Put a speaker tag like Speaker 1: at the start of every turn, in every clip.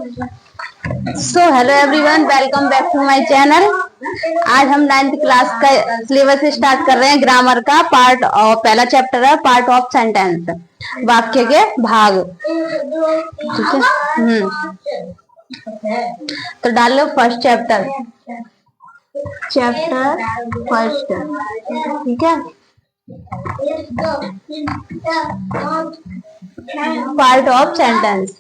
Speaker 1: So hello everyone, welcome back to my channel. आज हम 9th class का syllabus start कर रहे हैं। ग्रामर का पार्ट और पहला चैप्टर है पार्ट ऑफ सेंटेंस, वाक्य के भाग। ठीक है। तो डाल लो फर्स्ट चैप्टर फर्स्ट। ठीक है। Part of sentence.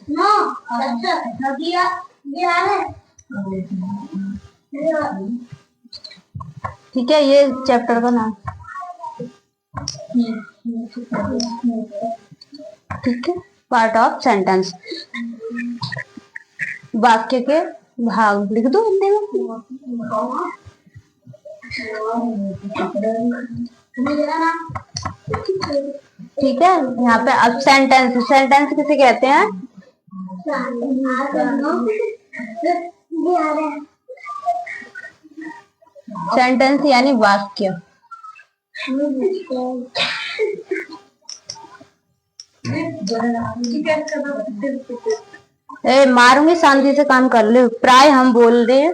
Speaker 1: ठीक है, ये चैप्टर का नाम। ठीक है, पार्ट ऑफ सेंटेंस, वाक्य के भाग लिख दो हिंदी में। ठीक है। यहाँ पे अब सेंटेंस किसे कहते हैं? सेंटेंस यानी वाक्य। मारूंगी, शांति से काम कर ले। प्राय हम बोल रहे हैं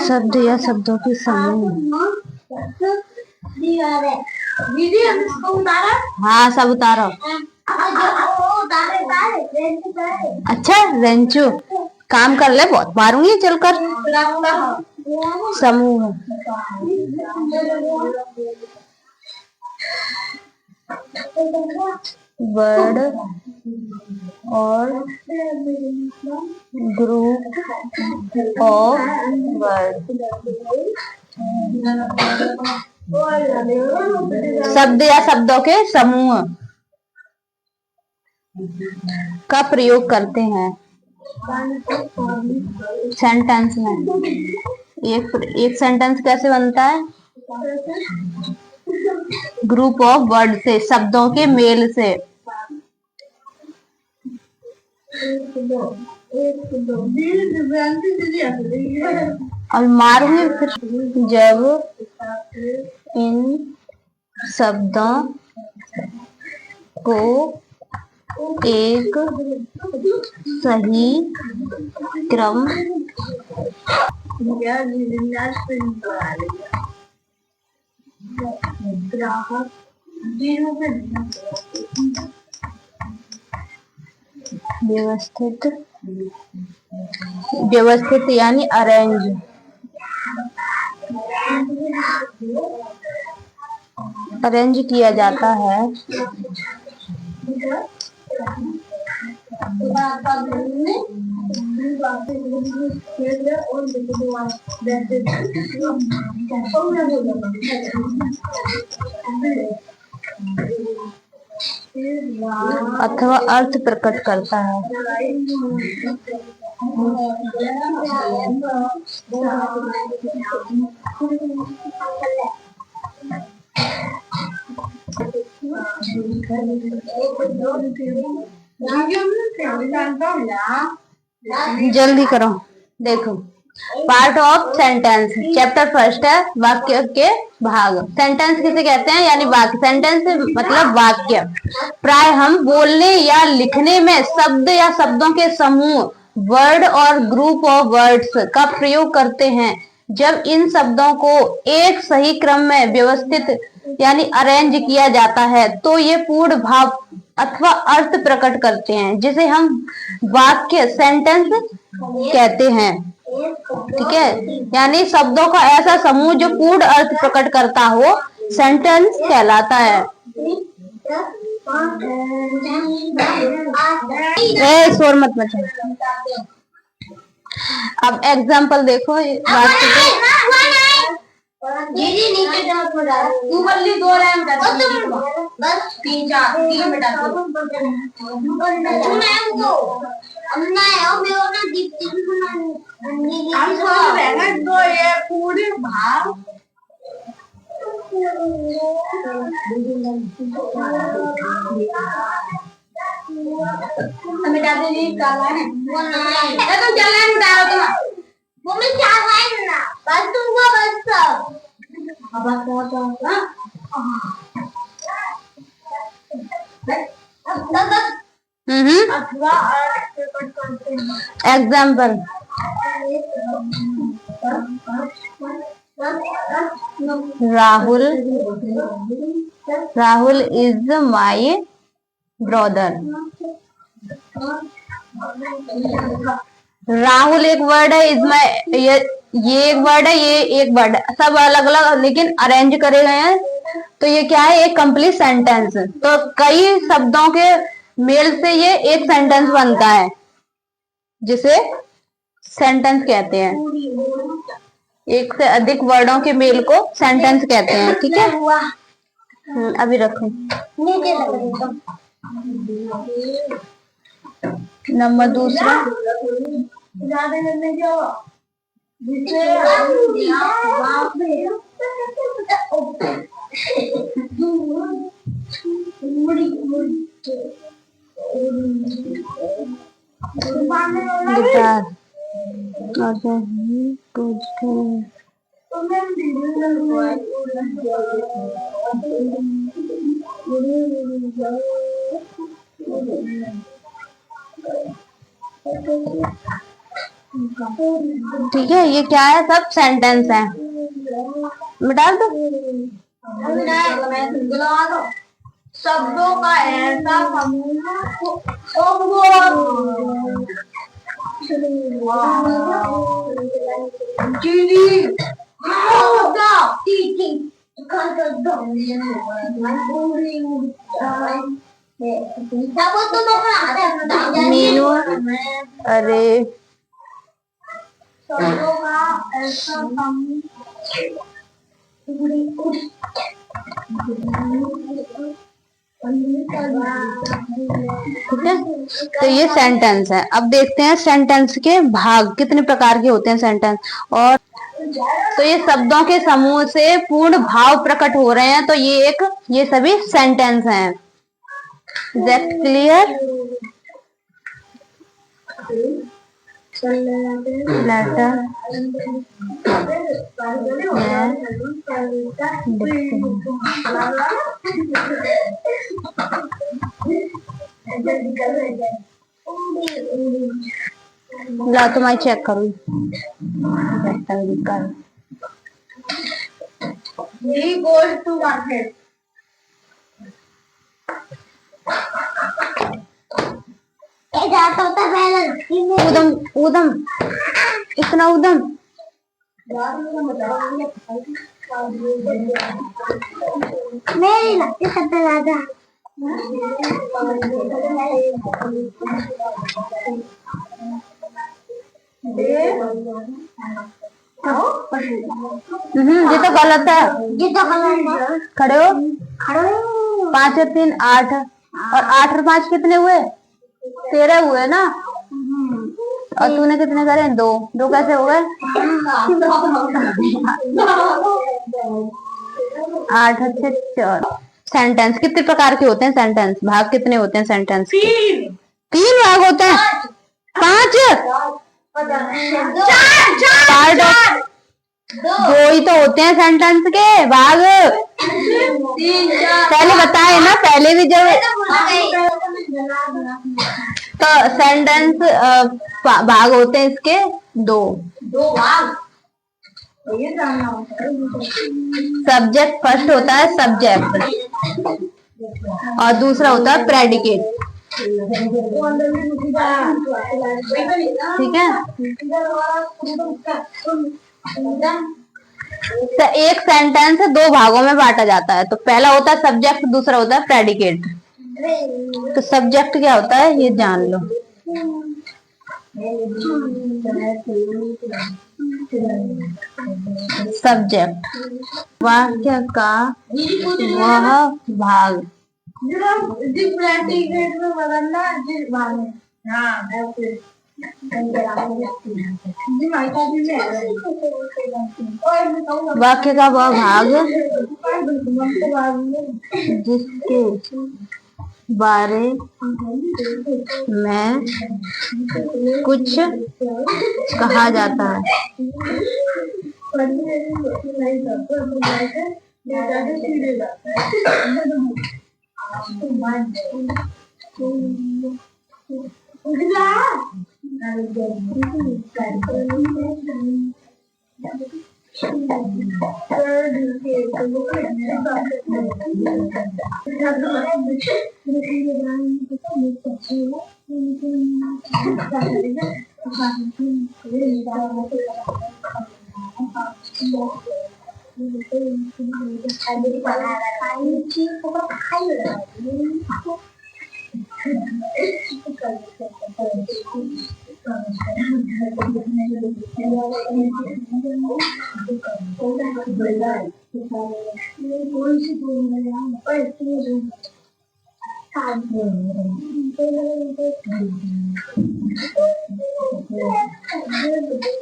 Speaker 1: शब्द या शब्दों के समूह। हाँ, सब उतारो। अच्छा, रेंचू काम कर ले, बहुत मारूंगी चलकर। समूह वर्ड और ग्रुप ऑफ वर्ड। शब्द या शब्दों के समूह का प्रयोग करते हैं सेंटेंस में। एक सेंटेंस कैसे बनता है? ग्रुप ऑफ वर्ड से, शब्दों के मेल से। और मारूंगी फिर। जब इन शब्दों को एक सही क्रम व्यवस्थित यानी अरेंज। अरेंज किया जाता है अथवा अर्थ प्रकट करता है। जल्दी करो। देखो, part of sentence chapter first है, वाक्य के भाग। सेंटेंस किसे कहते हैं? यानी वाक्य। सेंटेंस मतलब वाक्य। प्राय हम बोलने या लिखने में शब्द या शब्दों के समूह, वर्ड और ग्रुप ऑफ वर्ड्स का प्रयोग करते हैं। जब इन शब्दों को एक सही क्रम में व्यवस्थित यानी अरेंज किया जाता है तो ये पूर्ण भाव अथवा अर्थ प्रकट करते हैं, जिसे हम वाक्य सेंटेंस कहते हैं। ठीक है, यानी शब्दों का ऐसा समूह जो पूर्ण अर्थ प्रकट करता हो, सेंटेंस कहलाता है। शोर मत मचा। अब एग्जाम्पल देखो। मिटा दीजिए काला है वो नहीं ये तो जलन डालो तुम मम्मी क्या खाए ना बस तुमको बस अब example Rahul is my brother. Rahul एक वर्ड है, इज माई ये एक वर्ड है, ये एक वर्ड है, सब अलग अलग लेकिन अरेंज करे गए हैं, तो ये क्या है, एक कंप्लीट सेंटेंस। तो कई शब्दों के मेल से ये एक सेंटेंस बनता है, जिसे सेंटेंस कहते हैं। एक से अधिक वर्डों के मेल को सेंटेंस कहते हैं। ठीक है, अभी रखो। नंबर दूसरा, गिटार ठीक है, ये क्या है, सब सेंटेंस है। मिटा दो, शब्दों का ऐसा मीनू, अरे ठीक है, तो ये सेंटेंस है। अब देखते हैं सेंटेंस के भाग कितने प्रकार के होते हैं सेंटेंस। और तो ये शब्दों के समूह से पूर्ण भाव प्रकट हो रहे हैं, तो ये सभी सेंटेंस हैं। Is that clear? Letter. ला तो मैं चेक करूँ। He goes to market. उदम उदम इतना उदम मेरी लगती सबसे ज्यादा ये तो गलत है, खड़े हो 5 और 3 8 और 8 और 5 कितने हुए, 13 हुए ना। और तूने कितने करे, 2 2 कैसे हो गए 8 अच्छे 4। सेंटेंस कितने प्रकार के होते हैं, सेंटेंस भाग कितने होते हैं सेंटेंस के? 3 भाग होते हैं, 5 पार्ट ऑफ 2 ही तो होते हैं सेंटेंस के भाग। पहले बताए ना, पहले भी जब तो सेंटेंस भाग होते हैं इसके 2 भाग। सब्जेक्ट फर्स्ट होता है सब्जेक्ट और दूसरा होता है प्रेडिकेट। ठीक है, तो एक सेंटेंस 2 भागों में बांटा जाता है। तो पहला होता है सब्जेक्ट, दूसरा होता है प्रेडिकेट। तो सब्जेक्ट क्या होता है ये जान लो। सब्जेक्ट वाक्य का वह भाग वाक्य का वह भाग जिसके बारे में कुछ कहा जाता है।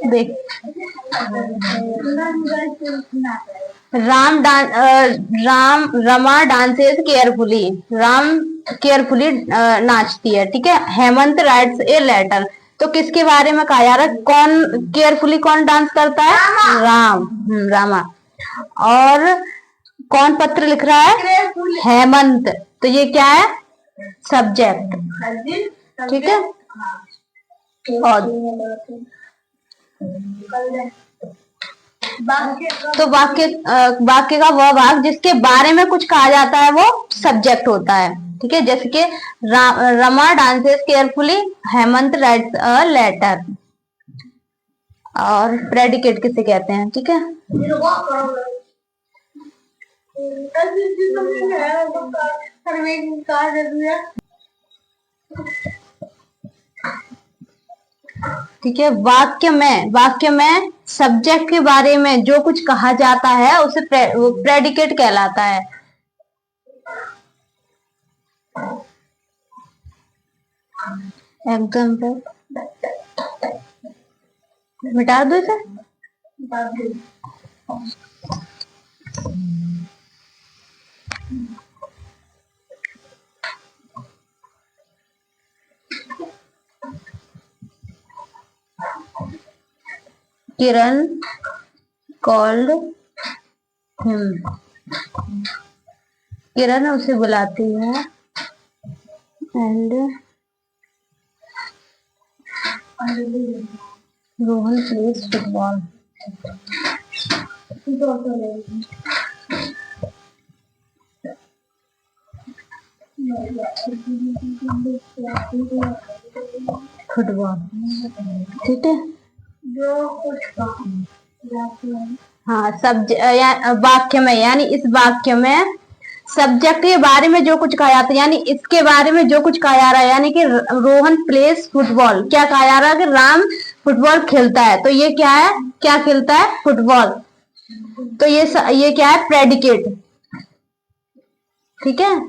Speaker 1: देख Rama dances carefully. Ram carefully नाचती है, ठीक है। Hemant writes a letter. तो किसके बारे में कहा जा रहा है? कौन केयरफुली कौन डांस करता है? राम। रामा। और कौन पत्र लिख रहा है? हेमंत। तो ये क्या है? सब्जेक्ट, ठीक है। और तो वाक्य का वह भाग जिसके बारे में कुछ कहा जाता है वो सब्जेक्ट होता है, ठीक है। जैसे कि Rama dances carefully, Hemant writes a letter. और प्रेडिकेट किसे कहते हैं, ठीक है। ठीक है। वाक्य में सब्जेक्ट के बारे में जो कुछ कहा जाता है उसे प्रेडिकेट कहलाता है। एग्जाम्पल मिटा दो इसे। किरण कॉल्ड हिम। किरण उसे बुलाती है and Rohan plays football. Football, ठीक है। हाँ, वाक्य में, यानी इस वाक्य में सब्जेक्ट के बारे में जो कुछ कहा जाता है, यानी इसके बारे में जो कुछ कहा जा रहा है, यानी कि रोहन प्लेस फुटबॉल। क्या कहा जा रहा है? कि राम फुटबॉल खेलता है। तो ये क्या है? क्या खेलता है? फुटबॉल। तो ये क्या है? प्रेडिकेट, ठीक है।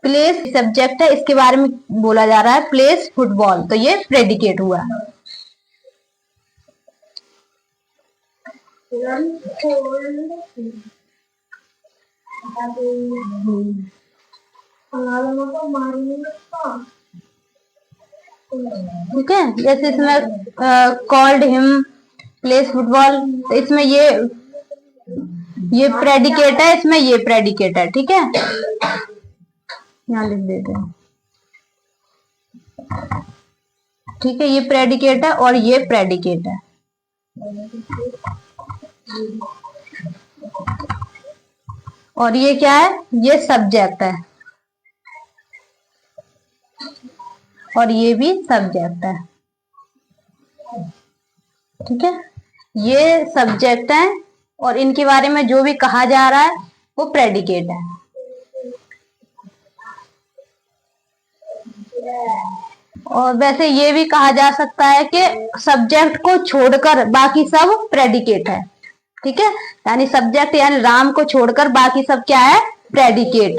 Speaker 1: प्लेस सब्जेक्ट है, इसके बारे में बोला जा रहा है प्लेस फुटबॉल, तो ये प्रेडिकेट हुआ। ठीक है। जैसे इसमें कॉल्ड हिम प्लेस फुटबॉल, तो इसमें ये प्रेडिकेट है, इसमें ये प्रेडिकेट है, ठीक है। यहाँ लिख देते हैं, ठीक है। ये प्रेडिकेट है और ये प्रेडिकेट है। और ये क्या है? ये सब्जेक्ट है और ये भी सब्जेक्ट है, ठीक है। ये सब्जेक्ट है और इनके बारे में जो भी कहा जा रहा है वो प्रेडिकेट है। और वैसे ये भी कहा जा सकता है कि सब्जेक्ट को छोड़कर बाकी सब प्रेडिकेट है, ठीक है। यानी सब्जेक्ट यानी राम को छोड़कर बाकी सब क्या है? प्रेडिकेट।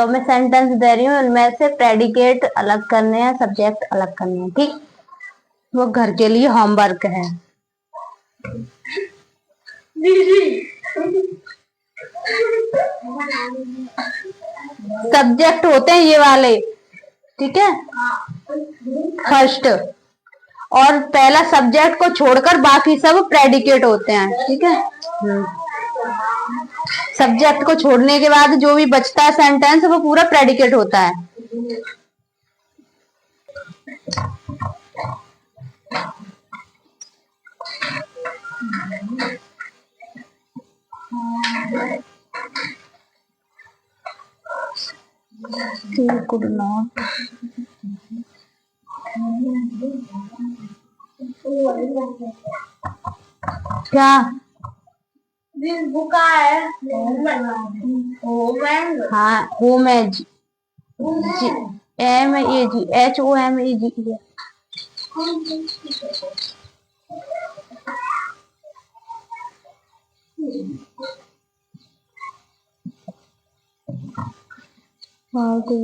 Speaker 1: तो मैं सेंटेंस दे रही हूँ, उनमें से प्रेडिकेट अलग करने हैं, सब्जेक्ट अलग करने हैं, ठीक। वो घर के लिए होमवर्क है। सब्जेक्ट होते हैं ये वाले, ठीक है, फर्स्ट, और पहला सब्जेक्ट को छोड़कर बाकी सब प्रेडिकेट होते हैं, ठीक है। सब्जेक्ट को छोड़ने के बाद जो भी बचता है सेंटेंस वो पूरा प्रेडिकेट होता है। He could not. क्या
Speaker 2: This book है
Speaker 1: हाँ, होमेज, MAG, HOMEG। हाँ, तो